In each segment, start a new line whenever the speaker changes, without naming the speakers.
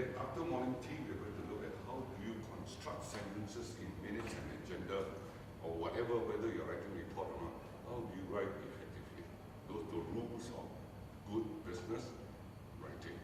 then after morning tea, we're going to look at how do you construct sentences in minutes and agenda or whatever, whether you're writing a report or not. How do you write effectively? Those are the rules of good business writing.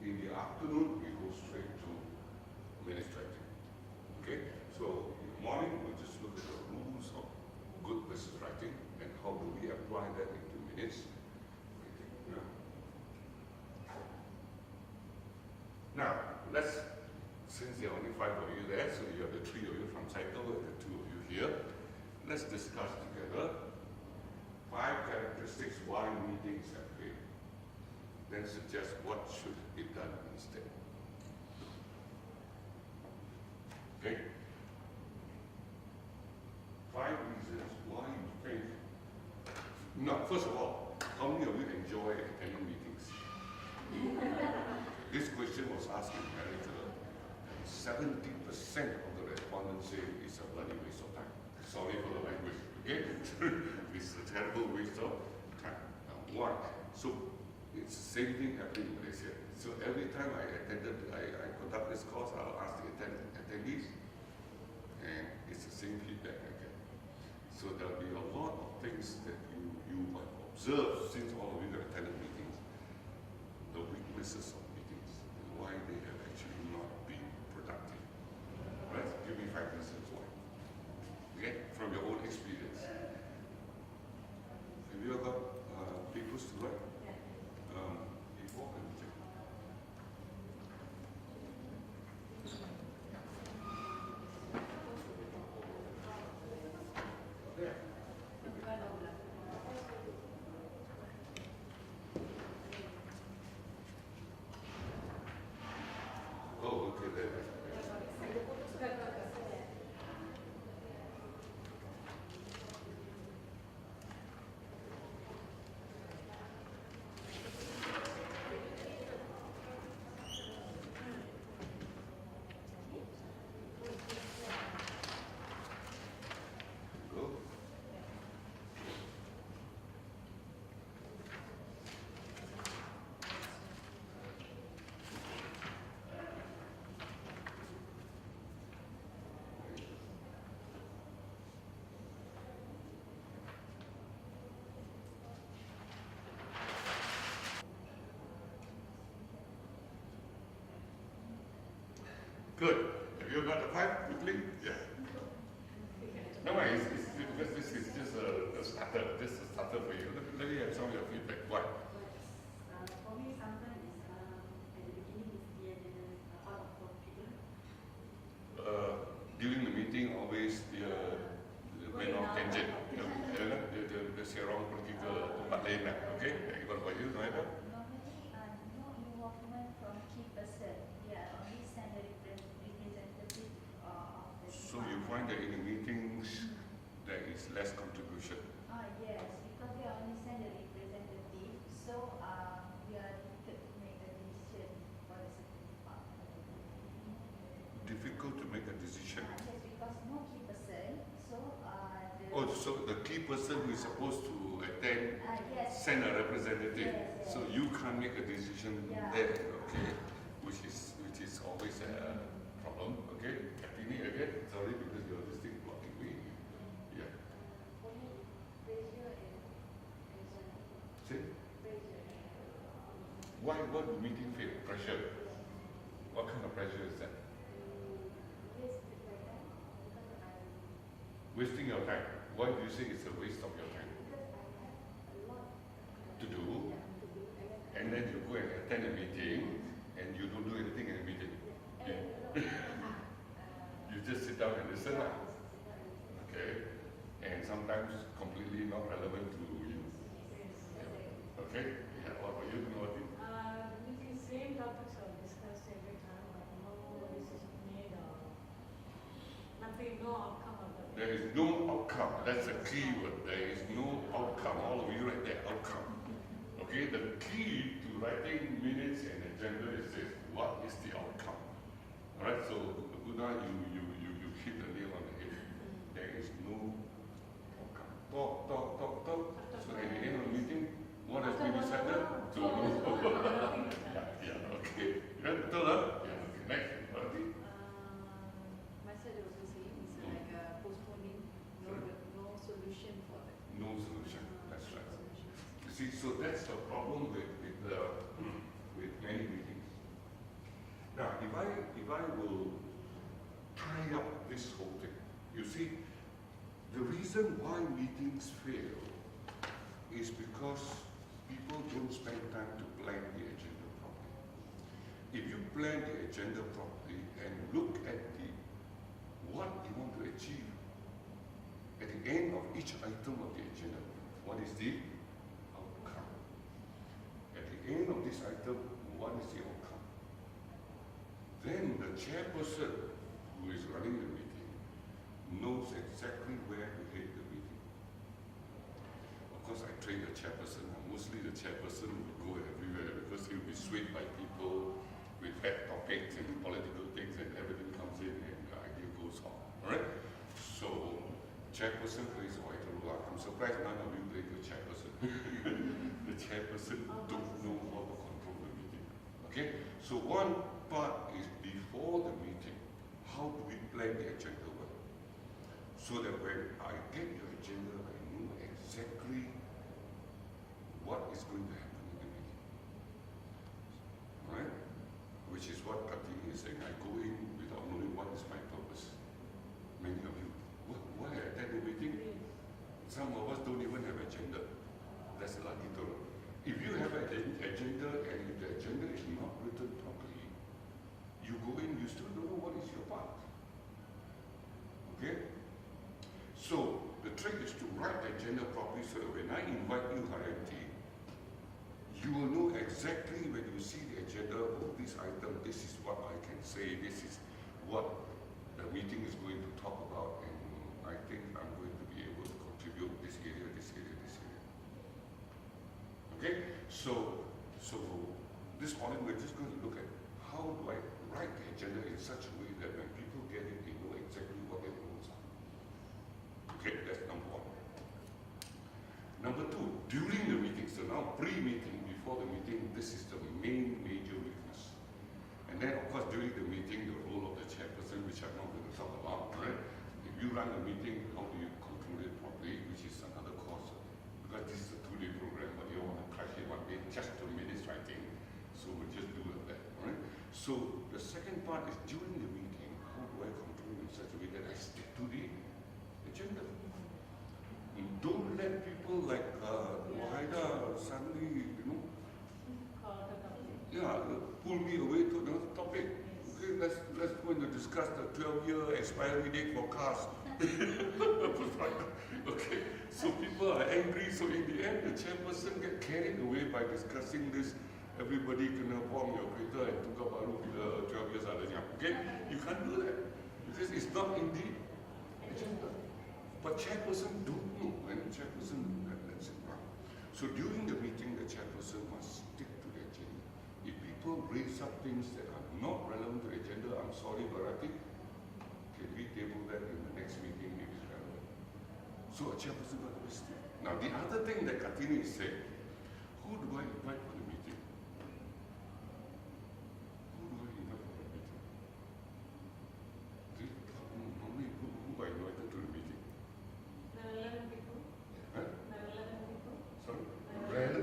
In the afternoon, we go straight to minutes writing. Okay? So in the morning, we'll just look at the rules of good business writing and how do we apply that into minutes writing. Yeah. Now, since there are only 5 of you there, so you have the 3 of you from Cycle and the 2 of you here, let's discuss together 5 characteristics why meetings have failed. Then suggest what should be done instead. Okay? 5 reasons why you think. Now, first of all, how many of you enjoy attending meetings? This question was asked in America, and 70% of the respondents say it's a bloody waste of time. Sorry for the language, okay? It's a terrible waste of time. Now, why? So, it's the same thing happening in Malaysia. So, every time I conduct this course, I'll ask the attendees, and it's the same feedback I get. So, there'll be a lot of things that you might observe since all of you have attended meetings, the weaknesses of meetings, and why they have actually not been productive. Right? Give me 5 reasons why. Okay? From your own experience. Have you ever got papers to write? Before and check. There. Oh, okay, there. Go. Good. Have you got the 5 quickly? Yeah. No, it's because this is just a starter. This is a starter for you. Let me have some of your feedback. Why?
For me, sometimes it's at the beginning it's the out of confidence.
During the meeting, always the went off tangent. The serong pergi ke tempat lain lah. Okay? What about you, Noeda?
Normally, no involvement from key person. Yeah, only send the representative of the
So you find that in the meetings there is less contribution.
Yes, because we only send the representative, so we are difficult to make a decision for the certain department.
Difficult to make a decision.
Yes, because no key person, so
Oh, so the key person who is supposed to attend
yes.
send a representative.
Yes.
So you can't make a decision there, okay? Which is always a problem, okay? Katini again, sorry because you're this thing blocking me. Yeah. See? Why do meeting fail? Pressure. What kind of pressure is that? Wasting your time. Why do you say it's a waste of your time? To do, and then you go and attend a meeting, and you don't do anything in the meeting. Yeah. You just sit down and listen. Okay? And sometimes completely not relevant to you. Yeah. Okay? Yeah. What about you?
Meeting same topics are discussed every time, but no decision made or nothing, no outcome of the.
There is no outcome. That's a key word. There is no outcome. All of you write there, outcome. Okay? The key to writing minutes and agenda is this. What is the outcome? Alright, so Buddha, you hit the nail on the head. There is no outcome. Talk. So at the end of the meeting, what has been decided? Yeah, okay. Yeah, betul lah? Yeah. so that's the problem with many meetings. Now, if I will tie up this whole thing, you see, the reason why meetings fail is because people don't spend time to plan the agenda properly. If you plan the agenda properly and look at what you want to achieve at the end of each item of the agenda, what is the outcome? At the end of this item, what is the outcome? Then the chairperson who is running the meeting knows exactly where to head the meeting. Of course, I train the chairperson. Mostly the chairperson will go everywhere because he will be swayed by people with head topics and political things, and everything comes in and the idea goes on. Alright? So, chairperson plays a vital role. I'm surprised none of you play the chairperson. The chairperson don't know how to control the meeting. Okay? So one part is before the meeting, how do we plan the agenda well? So that when I get your agenda, I know exactly what is going to happen in the meeting. Alright? Which is what Kartini is saying. I go in without knowing what is my purpose. Many of you, why I attend the meeting? Some of us don't even have agenda. That's lucky to know. If you have an agenda and if the agenda is not written properly, you go in, you still don't know what is your part. Okay? So, the trick is to write the agenda properly so that when I invite you, Haryanti, you will know exactly when you see the agenda of this item, this is what I can say, this is what the meeting is going to talk about, and I think I'm going to be able to contribute this area, this area, this area. Okay? So this morning we're just going to look at how do I write the agenda in such a way that when people get it, they know exactly what their roles are. Okay, that's number one. Number two, during the meeting, so now pre-meeting, before the meeting, this is the main major weakness. And then of course during the meeting, the role of the chairperson, which I'm not going to talk about, right? If you run a meeting, how do you conclude it properly, which is another course. Because this is a 2-day program, but you don't want to crash it one day, just 2 minutes writing. So we'll just do it that, right? So the second part is during the meeting, how do I conclude in such a way that I stick to the agenda? And don't let people like Wahida suddenly, pull me away to another topic. Okay, let's go and discuss the 12-year expiry date for cars. Okay, so people are angry. So in the end, the chairperson get carried away by discussing this. Everybody kena buang your kereta and tukar baru bila 12 years adanya. Okay, you can't do that because it's not in the agenda. But chairperson don't know when the chairperson lets it run. So during the meeting, the chairperson must stick to the agenda. If people raise up things that are not relevant to the agenda, I'm sorry, Bharati, can we table that in the next meeting if it's relevant? So a chairperson got to be still. Now the other thing that Kartini is saying, who do I invite for the meeting? Who do I invite for the meeting? Normally who I invited to the meeting?
There are 11 people.
Huh?
There are 11 people.
Sorry?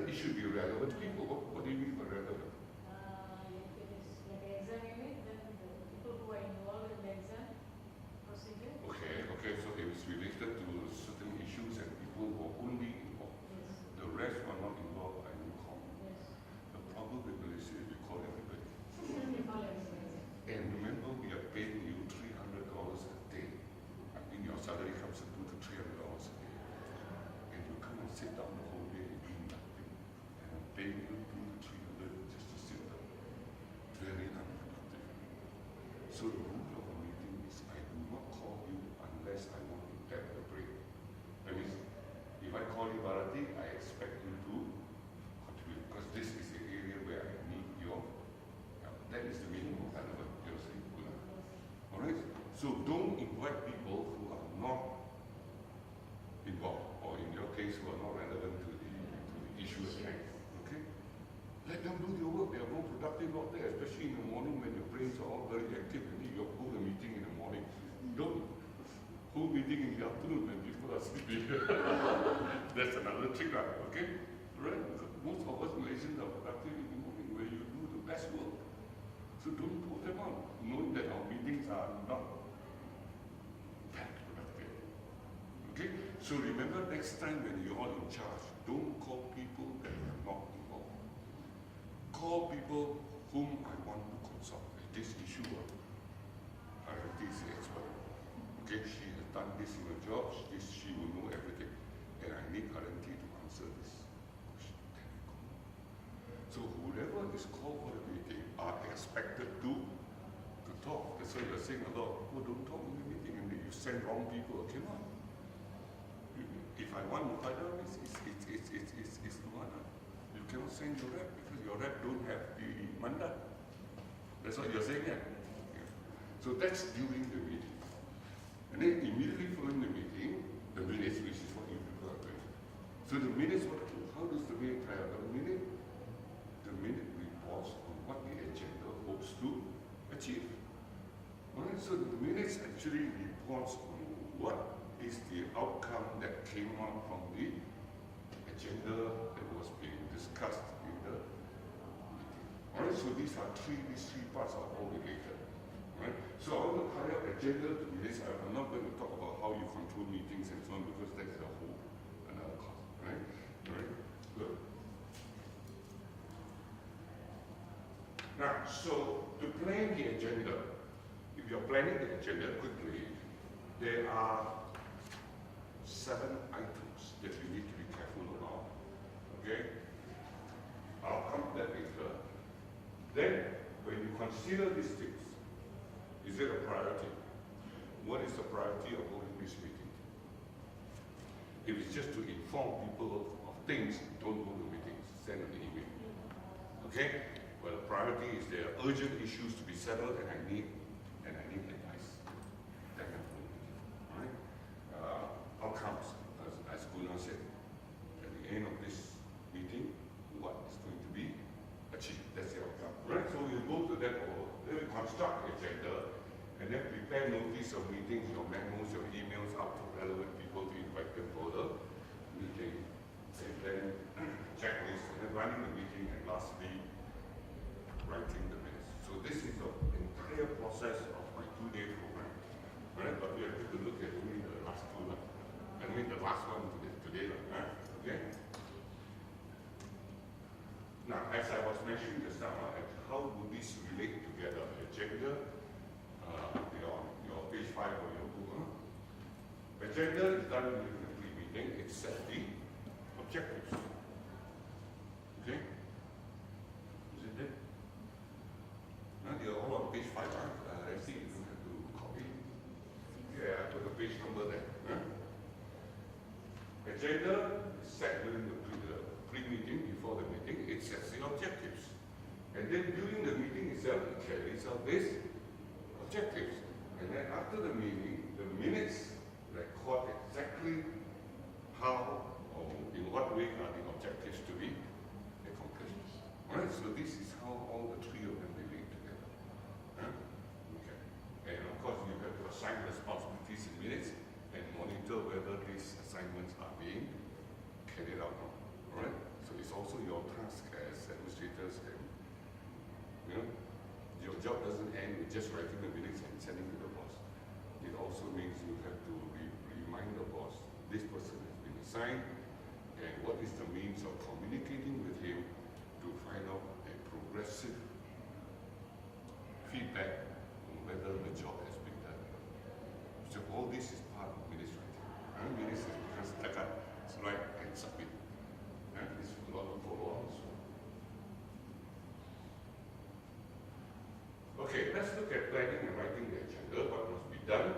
It should be relevant people. What do you mean by relevant?
If it is like an exam unit, then the people who are involved in the exam procedure.
Okay, so it is related to certain issues and people who are only involved.
Yes.
The rest who are not involved, I will call.
Yes.
The problem with Malaysia is we call everybody.
We call everybody.
And remember, we are paying you $300 a day. I mean, your salary comes to $200 to $300 a day. And you come and sit down the whole day and do nothing. And I'm paying you $200 to $300 just to sit down. Very unproductive. So the rule of a meeting is I do not call you unless I want to tap the break. That means, if I call you Bharati, I expect you to contribute because this is the area where I need your help. That is the meaning of relevant. You're saying, alright? So don't invite people who are not involved, or in your case, who are not relevant to the issue at hand. Okay? Let them do their work. They are more productive out there, especially in the morning when your brains are all very active and you hold a meeting in the morning. Don't hold meeting in the afternoon when people are sleeping. That's another trick, okay? Right? most of us Malaysians are productive in the morning where you do the best work. So don't put them on, knowing that our meetings are not that productive. Okay? So remember next time when you're in charge, don't call people that are not involved. Call people whom I want to consult. This issue of priority is the expert. Okay, she has done this in her job, she will know everything. And I need guarantee to answer this question. So whoever is called for the meeting are expected to talk. That's why you're saying a lot of people don't talk in the meeting and you send wrong people. Okay, no. If I want Muqaddam, it's Luana. You cannot send your rep because your rep don't have the mandat. That's what you're saying, yeah? So that's during the meeting. And then immediately following the meeting, the minutes, which is what you people are doing. So the minutes, how does the minute play out? The minute reports on what the agenda hopes to achieve. Alright, so the minutes actually reports on what is the outcome that came out from the agenda that was being discussed in the meeting. Alright, so these three parts are all related. Right? So I want to tie up agenda to minutes. I'm not going to talk about how you control meetings and so on because that's a whole another cost. Right? Right? Good. Now, so to plan the agenda, if you're planning the agenda quickly, there are 7 items that you need to be careful about. Okay? I'll come to that later. Then, when you consider these things, is it a priority? What is the priority of holding this meeting? If it's just to inform people of things, don't hold the meetings, send an email. Okay? Well, the priority is there are urgent issues to be settled and I need advice. Then I'm holding the meeting. Alright? Outcomes, as Gunnar said, at the end of this meeting, what is going to be achieved? That's the outcome. Right? So we'll go to that over. Then we construct the agenda. And then prepare notice of meetings, your memos, your emails out to relevant people to invite them for the meeting. And then checklist, and then running the meeting, and lastly, writing the minutes. So this is the entire process of my 2-day program. Right? But we have to look at only the last two. The last one today. Okay? Now, as I was mentioning just now, how do these relate together? Agenda, your page 5 or your book. Agenda is done in the pre-meeting, it sets the objectives. Okay? Is it there? No, they're all on page 5. I see you don't have to copy. Yeah, I put the page number there. Agenda is set during the pre-meeting, before the meeting, it sets the objectives. And then during the meeting itself, it carries out these objectives. And then after the meeting, the minutes record exactly how or in what way are the objectives to be accomplished. Alright, so this is how all the three of them relate together. Okay. And of course, you have to assign responsibilities in minutes and monitor whether these assignments are being carried out. Alright? So it's also your task as administrators and your job doesn't end with just writing the minutes and sending to the boss. It also means you have to remind the boss, this person has been assigned, and what is the means of communicating with him to find out a progressive feedback on whether the job has been done. So all this is part of minutes writing. Minutes is because it's write and submit. It's a lot of follow-ons. Okay, let's look at planning and writing the agenda, what must be done.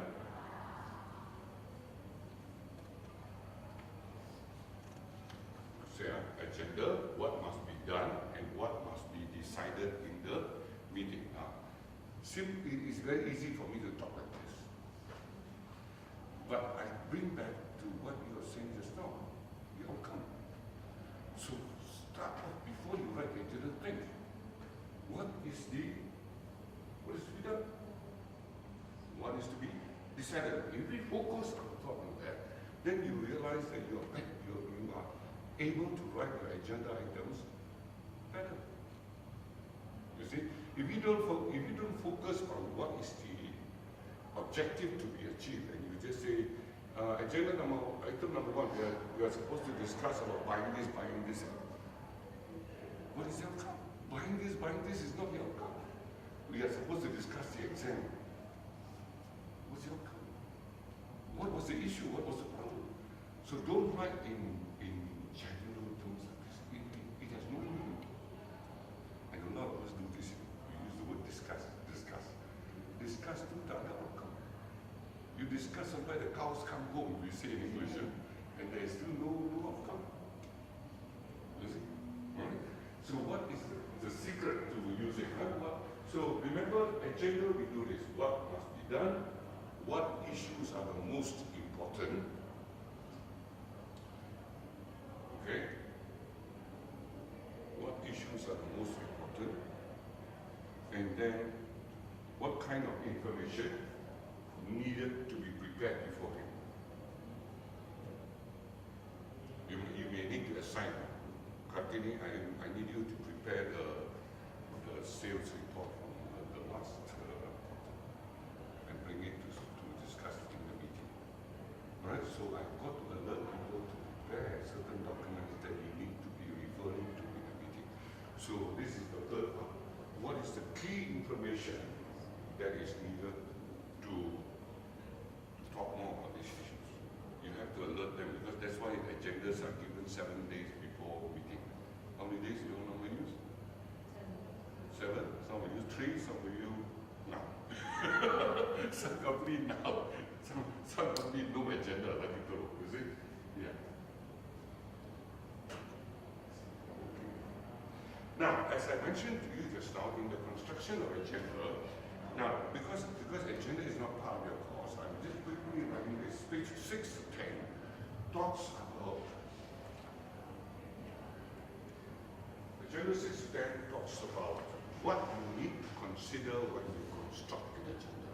So, agenda, what must be done and what must be decided in the meeting. Simply, it's very easy for me to talk like this. But I bring back to what you were saying just now, the outcome. So start off before you write the agenda, think. What is to be done? What is to be decided? If we focus on the thought of that, then you realize that you are able to write your agenda items better. You see, if you don't focus on what is the objective to be achieved, and you just say, item number one, we are supposed to discuss about buying this. What is the outcome? Buying this is not the outcome. We are supposed to discuss the exam. What's the outcome? What was the issue? What was the problem? So don't write in general terms like this. It has no meaning. And a lot of us do this. We use the word discuss. Discuss to the other outcome. You discuss somewhere the cows come home, we say in English, and there is still no outcome. You see? Right? So what is the secret to using? So remember, agenda we do this. What must be done? What issues are the most important? Okay? What issues are the most important? And then, what kind of information needed to be prepared beforehand? You may need to assign, Kartini, I need you to prepare the sales report from the last quarter and bring it to discuss in the meeting. Right? So I've got to alert people to prepare certain documents that you need to be referring to in the meeting. So this is the third one. What is the key information that is needed to talk more about these issues? You have to alert them, because that's why agendas are given 7 days before meeting. How many days do you normally use? 7. Some will use 3, some will use now. Some company now. Some company no agenda, like you told, you see? Yeah. Now, as I mentioned to you just now, in the construction of agenda, now, because agenda is not part of your course, I'm just quickly writing this. Page 6 to 10 talks about, agenda 6 to 10 talks about what you need to consider when you construct an agenda.